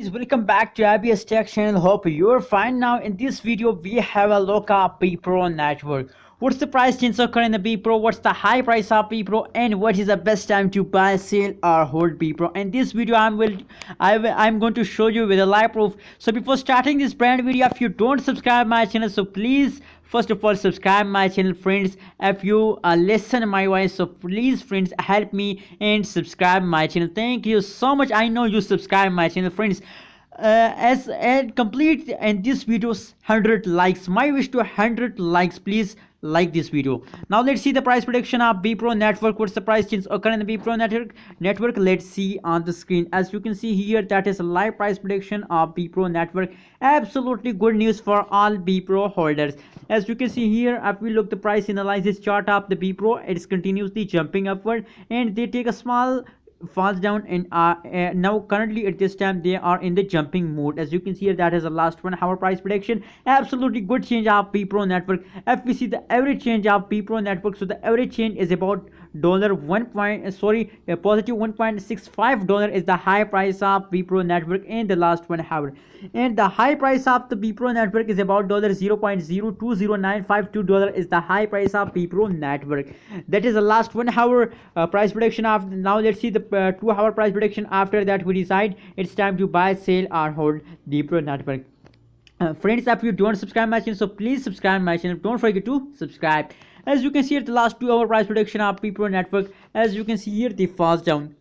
Guys, welcome back to ABS Tech channel. Hope you're fine. Now in this video we have a look at Bepro Network. What's the price change occur in the Bepro? What's the high price of Bepro? And what is the best time to buy, sell or hold Bepro? In this video I'm going to show you with a live proof. So before starting this brand video, if you don't subscribe my channel, so please first of all subscribe my channel, friends. If you listen my voice, so please friends help me and subscribe my channel. Thank you so much. I know you subscribe my channel, friends. As and complete in this video's 100 likes. My wish to 100 likes. Please like this video. Now let's see the price prediction of Bepro Network. What's the price change occur in the Bepro network? Let's see on the screen. As you can see here, that is a live price prediction of Bepro Network. Absolutely good news for all Bepro holders. As you can see here, if we look the price analysis chart of the Bepro, it's continuously jumping upward, and they take a small falls down, and now currently at this time they are in the jumping mode. As you can see here, that is the last 1 hour price prediction. Absolutely good change of Bepro Network. If we see the average change of Bepro Network, so the average change is about positive $1.65 is the high price of Bepro Network in the last 1 hour, and the high price of the Bepro Network is about $0.020952 is the high price of Bepro Network. That is the last 1 hour price prediction of. Now let's see the 2 hour price prediction. After that we decide it's time to buy, sell or hold Bepro Network. Friends, if you don't subscribe my channel, so please subscribe my channel. Don't forget to subscribe. As you can see at the last 2 hour price prediction of Bepro Network, as you can see here, they falls down.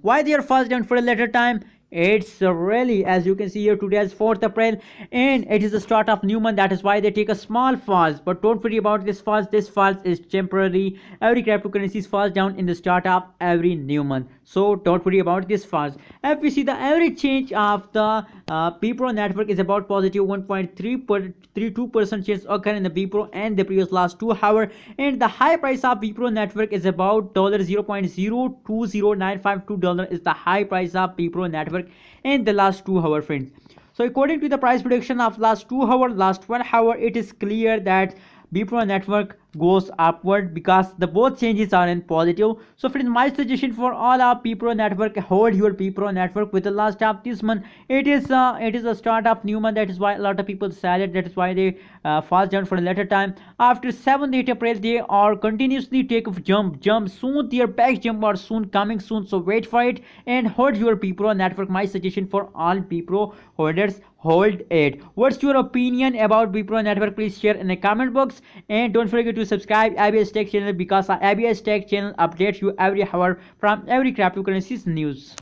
Why they are falls down for a later time? It's really, as you can see here, today is 4th April and it is the start of new month. That is why they take a small falls, but don't worry about this falls. This falls is temporary. Every cryptocurrency falls down in the start of every new month, so don't worry about this falls. If we see the average change of the Bepro Network is about positive 1.32% change occur in the Bepro and the previous last 2 hour, and the high price of Bepro Network is about $0.020952 is the high price of Bepro Network in the last 2 hour, friends. So according to the price prediction of last 2 hour, last 1 hour, it is clear that Bepro Network goes upward because the both changes are in positive. So friends, my suggestion for all our Bepro Network, hold your Bepro Network with the last of this month. It is a start of new month. That is why a lot of people sell it. That is why they fall down for a later time. After 7th 8th April, they are continuously take off jump soon. Their back jump are soon coming soon, so wait for it and hold your Bepro Network. My suggestion for all Bepro holders, hold it. What's your opinion about Bepro Network? Please share in the comment box, and don't forget to subscribe ABS Tech channel because ABS Tech channel updates you every hour from every cryptocurrencies news.